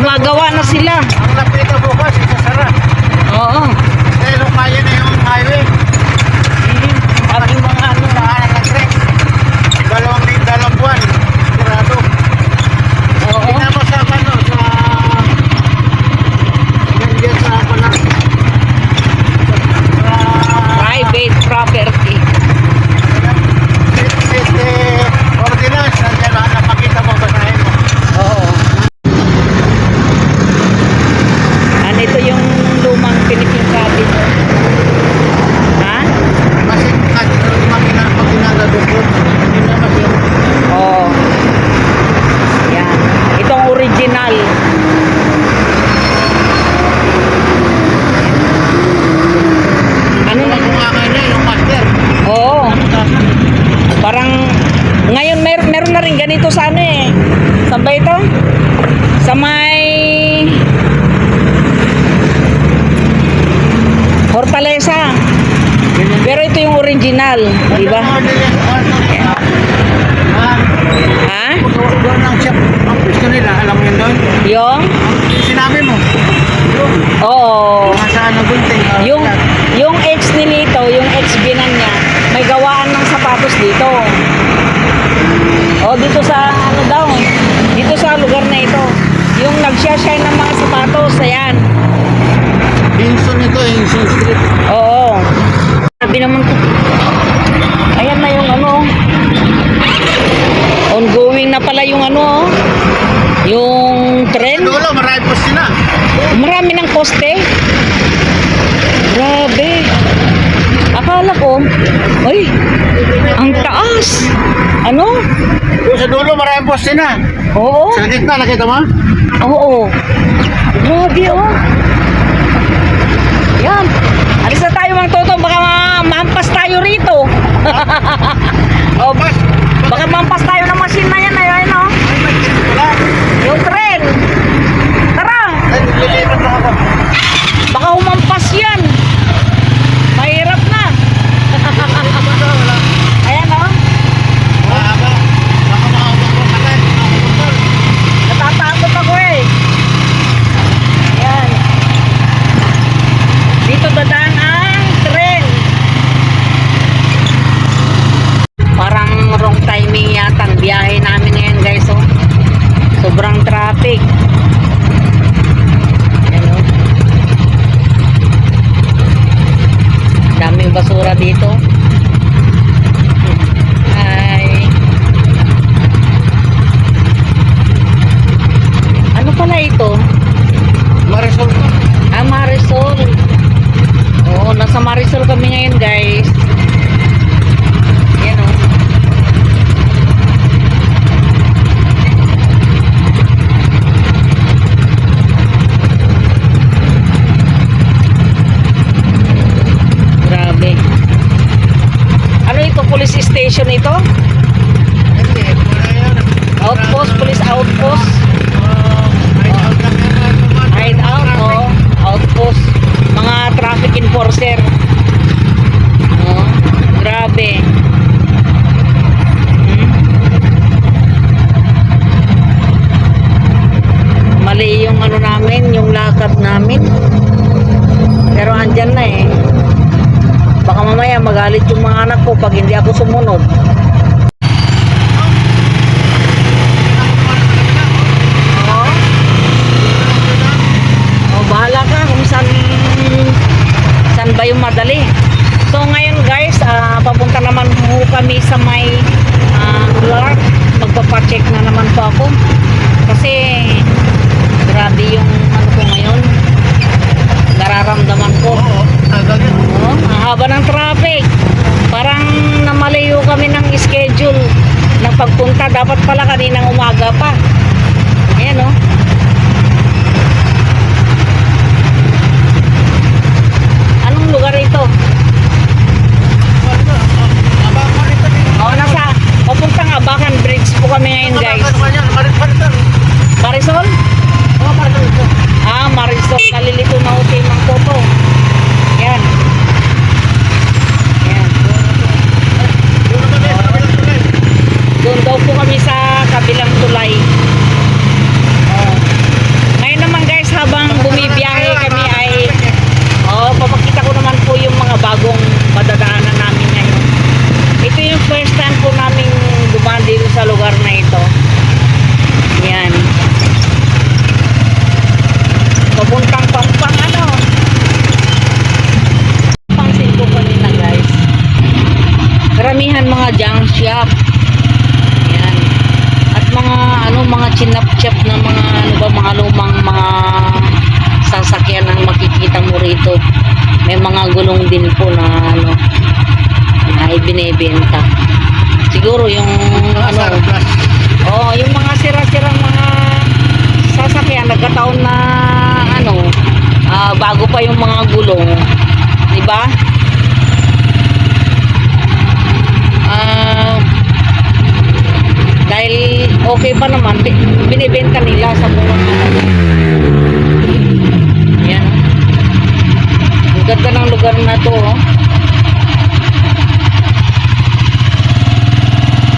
gumagawa na sila. Ang lapit na bukas, isasara. Oo. Dahil kaya na yung highway. At yung mga ano, Daanan ng trek. Dalawang buwan. Sigurado. oo. Tingnan mo sa ano, sa... Ganyan sa pala. Private property. Ordinance. Nandiyan lang napakita mo, basahin mo. Oo. Ito yung lumang Philippine cabinet. Ha? Kasi kahit pag ginagadugot, hindi na masin. Oo. Yan. Itong original. Ano na? Kung angay na yung master. Oo. Parang ngayon meron na rin ganito sa ano eh. Saan ba ito? Sa may Fortaleza. Pero ito yung original, di ba? Ha? Doon ang chef, ang gusto nila, alam mo yun doon? Yung? Sinabi mo. Oo. Nasa ano gunting. Yung ex ni Lito, yung ex binan niya, may gawaan ng sapatos dito. O dito sa ano daw, dito sa lugar na ito. Yung nag-share ng mga sapatos, ayan. Hinson ito, Hinson Street. Oo. Sabi naman ko. Ayan na yung ano. Ongoing na pala yung ano. Yung tren. Dulo, marami po sila. Marami ng poste. Grabe. Akala ko, ay, ang taas. Ano? Doon sa dulo, marami po sila. Oo. Sa gitna, nakita mo? Oo. Grabe oh. Yan. Alis na tayo mga toto. Baka mampas tayo rito. Oh, baka mampas tayo ng machine na yan. Ayun oh. Yung tren. Tara. Lilipat na ako. Baka humampas yan. Mahirap na. Ayan oh. Baka makakabot ko katay. Natatakot ako eh. Ayan. Dito dadaan ang tren. Parang wrong timing yata ang biyahe namin ngayon guys oh. Sobrang traffic. Ayan oh. Daming basura dito. Ay. Ano pala ito? Marisol ko. Marisol. Oo, nasa Marisol kami ngayon, guys. Yan, oh. Grabe. Ano ito? Police station ito? Hindi, wala yan. Outpost? Police outpost? Hideout, oh. Outpost. Mga traffic enforcer. Oh, grabe. Mali yung ano namin, yung lakad namin. Pero andyan na eh. Baka mamaya magalit yung mga anak ko pag hindi ako sumunod. Oh. Oh, bahala ka kung saan ba yung madali. So ngayon guys, papunta naman po kami sa may Clark. Magpapacheck na naman po ako. Kasi grabe yung ano ko ngayon. Nararamdaman ko. Oo, tagal yun. Oh, ang haba ng traffic. Parang namalayo kami ng schedule ng pagpunta. Dapat pala kaninang umaga pa. Ayan oh. Anong lugar ito? Oh, nasa papuntang Abacan Bridge po kami ngayon guys. chinap-chap na mga ano ba, mga lumang mga sasakyan ang makikita mo rito. May mga gulong din po na ano na ibinebenta. Siguro yung ano, Surplus. yung mga sira-sirang mga sasakyan nagkataon na ano, bago pa yung mga gulong, di ba? Dahil okay pa naman, binibenta nila sa murang ano. Yan. Ang ganda ng lugar na to, oh.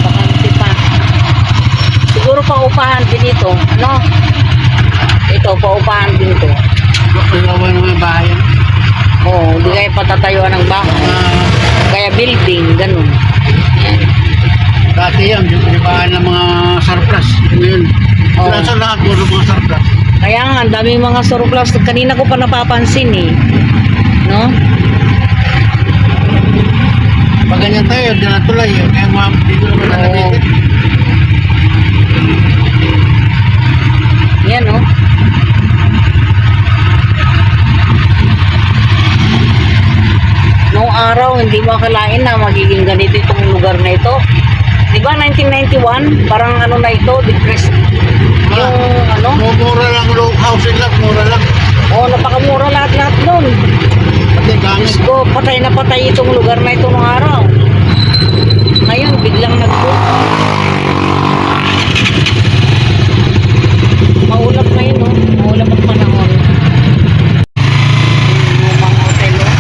Bakante pa. Siguro paupahan din ito, no? Ito, paupahan din to. Pagkawan ng mga bahay. Oo, hindi kaya patatayuan ng bahay. Kaya building, ganun. Yan. Dati yan, yung pinipahan ng mga surplus. Ngayon, Oo. sa lahat puro mga surplus. Kaya nga, ang daming mga surplus. Kanina ko pa napapansin eh. No? Pag ganyan tayo, dyan na tulay. Kaya mga dito naman Oo. nalagay. Yan, oh. Noong araw, hindi mo akalain na magiging ganito itong lugar na ito. Di ba 1991? Parang ano na ito, depressed. Yung ano? Mura lang, low housing lang, mura lang. Napakamura lahat-lahat nun. Pati gamit. Diyos ko, patay na patay itong lugar na ito noong araw. Ngayon, biglang nag-boom. Maulap ngayon, no? Maulap ang panahon. Yung mga hotel, no?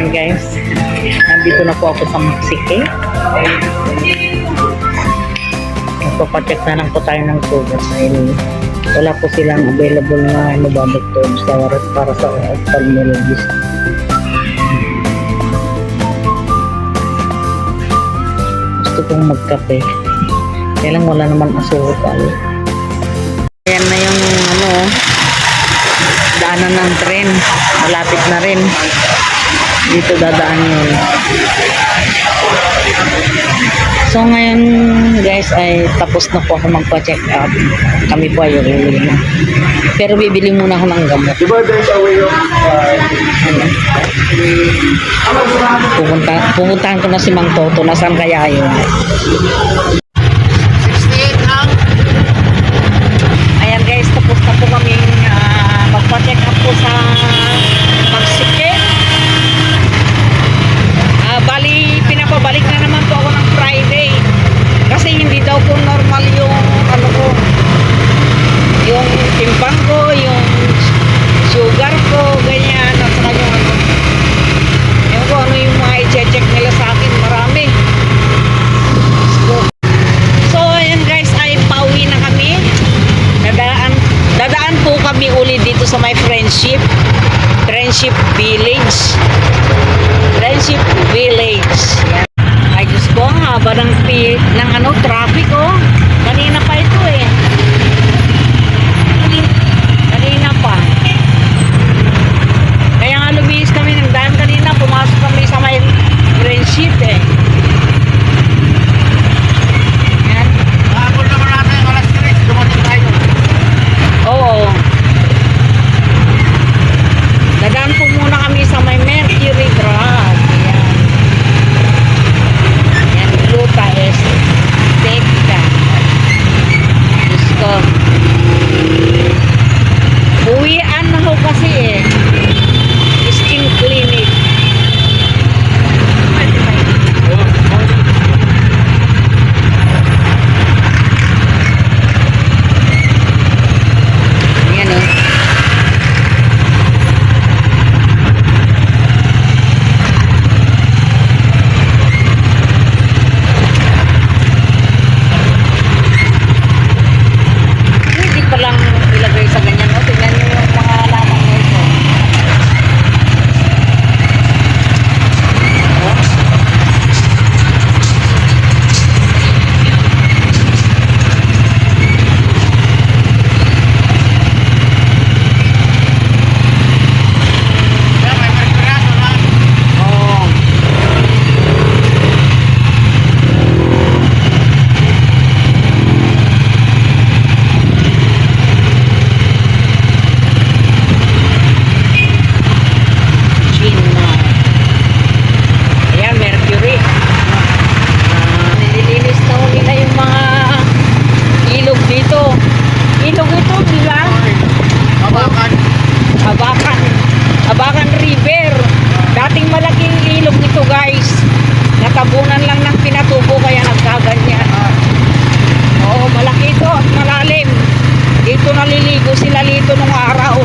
Ayan guys, nandito na po ako sa Mexique. Magpapacheck na lang po tayo ng sugat dahil wala po silang available na doktor para sa ophthalmologist. Gusto kong magkape. Kaya lang wala naman asukal. Ayan na yung daanan ng tren. Malapit na rin. Dito dadaan yun. So ngayon guys ay tapos na po ako magpa-check up. Kami po ay uuwi na. Pero bibili muna ako ng gamot. Pupuntahan ko na si Mang Toto. Nasaan kaya yun? 68 ang Ayan guys, tapos na po kaming magpa-check up po sa Mexique. Bali, pinapabalik na naman po ako ng Friday. Kasi hindi daw po normal yung yung timbang ko, yung sugar ko, ganyan. At saka yung yung kung ano yung mga i-check nila sa akin, marami. So, ayan guys, ay pauwi na kami. Dadaan po kami ulit dito sa my Friendship Village. Friendship Village. Yan. Ay Diyos ko, ang haba ng traffic oh. Kanina pa ito eh. Kanina pa. Kaya nga lumihis kami ng daan kanina. Pumasok kami sa my Friendship eh. Yan. Nakakul naman natin yung alas 3. Dumating tayo. Oo. Dadaan po muna kami sa may Mercury Drug. Ayan. Ayan, Gluta Esteca. Diyos ko. Uwian na ho kasi eh. Skin clinic. Ayan oh. Hindi pa lang ilagay sa ganyan. O, tingnan nyo yung mga lamang na ito. O. Kaya may merkurado na. O. China. Ayan, Mercury. Nililinis na nila yung mga ilog dito. Ilog ito, di ba? Mabakan. Abakan River. Dating malaking ilog ito guys. Natabunan lang ng pinatubo kaya nagkaganyan. Oo, malaki ito at malalim. Dito naliligo sila dito nung araw.